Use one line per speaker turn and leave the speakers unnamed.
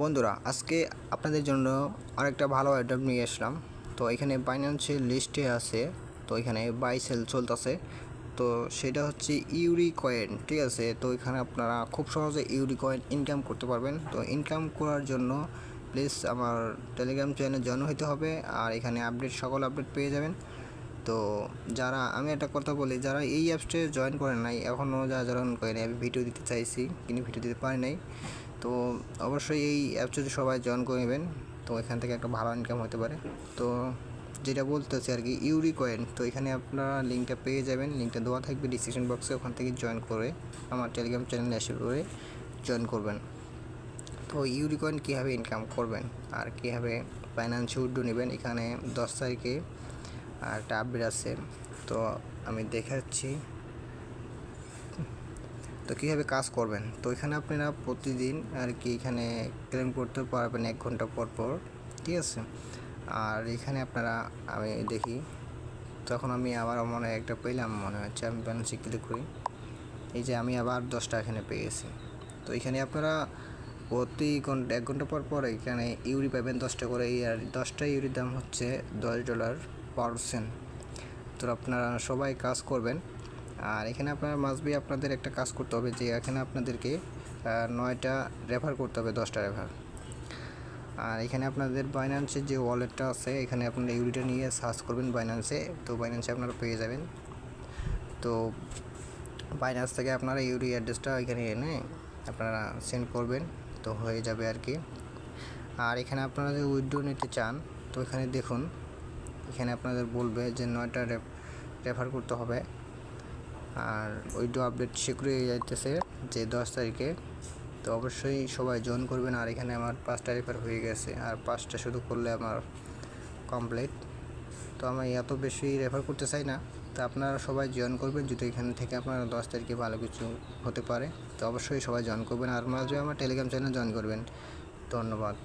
বন্ধুরা, আজকে আপনাদের জন্য আরেকটা ভালো অ্যাডাপ নিয়ে আসলাম। তো এখানে বাইন্যান্সের লিস্টে আছে, তো এখানে বাই সেল চলতেছে। তো সেটা হচ্ছে ইউরি কয়েন, ঠিক আছে। তো এখানে আপনারা খুব সহজে ইউরি কয়েন ইনকাম করতে পারবেন। তো ইনকাম করার জন্য প্লিজ আমার টেলিগ্রাম চ্যানেলে জয়েন হতে হবে, আর এখানে সকল আপডেট পেয়ে যাবেন। তো যারা, আমি একটা কথা বলি, যারা এই অ্যাপসে জয়েন করেন নাই এখনও, যারা জয়েন করেন, আমি ভিডিও দিতে চাইছি কিন্তু ভিডিও দিতে পারি নাই। তো অবশ্যই এই অ্যাপস যদি সবাই জয়েন করে নেবেন, তো এখান থেকে একটা ভালো ইনকাম হতে পারে। তো যেটা বলতেছি আর কি, ইউরি কয়েন, তো এখানে আপনারা লিঙ্কটা পেয়ে যাবেন, লিঙ্কটা দেওয়া থাকবে ডিসক্রিপশন বক্সে, ওখান থেকে জয়েন করে আমার টেলিগ্রাম চ্যানেলে এসে করে জয়েন করবেন। তো ইউরি কয়েন কীভাবে ইনকাম করবেন আর কীভাবে ফাইন্যান্সে উইথড্র নেবেন, এখানে 10 তারিখে একটা আপডেট আছে, তো আমি দেখাচ্ছি। তো কীভাবে কাজ করবেন, তো এখানে আপনারা প্রতিদিন আর কি এখানে ক্লেম করতে পারবেন 1 ঘন্টা পর পর, ঠিক আছে। আর এখানে আপনারা, আমি দেখি, তখন আমি আবার মনে একটা পেলাম, মনে হচ্ছে আমি ব্যালেন্সে ক্লিক করি, এই যে আমি আবার 10টা এখানে পেয়ে গেছি। তো এখানে আপনারা প্রতি ঘন্টা 1 ঘন্টা পর পর এখানে ইউরি পাবেন 10টা করে, আর 10টা ইউরির দাম হচ্ছে $10 পার সেন্ট। তো আপনারা সবাই কাজ করবেন। আর এখানে আপনার মাসবি আপনাদের একটা কাজ করতে হবে, যে এখানে আপনাদেরকে 9টা রেফার করতে হবে, 10টা রেফার। আর এখানে আপনাদের বাইন্যান্সের যে ওয়ালেটটা আছে, এখানে আপনারা ইউরিটা নিয়ে সার্চ করবেন বাইন্যান্সে, তো বাইন্যান্সে আপনারা পেয়ে যাবেন। তো বাইন্যান্স থেকে আপনারা ইউরি অ্যাড্রেসটা এখানে এনে আপনারা সেন্ড করবেন, তো হয়ে যাবে আর কি। আর এখানে আপনারা যদি উইথড্র নিতে চান, তো এখানে দেখুন, এখানে আপনাদের বলবে যে 9টা রেফার করতে হবে। আর উইথড্র আপডেট শীঘ্রই যাইতেছে, যে 10 তারিখে। তো অবশ্যই সবাই জয়েন করবেন। আর এখানে আমার 5টা রেফার হয়ে গেছে, আর 5টা শুধু করলে আমার কমপ্লিট। তো আমি এত বেশি রেফার করতে চাই না, তো আপনারা সবাই জয়েন করবেন, যদি এখান থেকে আপনারা 10 তারিখে ভালো কিছু হতে পারে। তো অবশ্যই সবাই জয়েন করবেন, আর মাঝে আমার টেলিগ্রাম চ্যানেল জয়েন করবেন। ধন্যবাদ।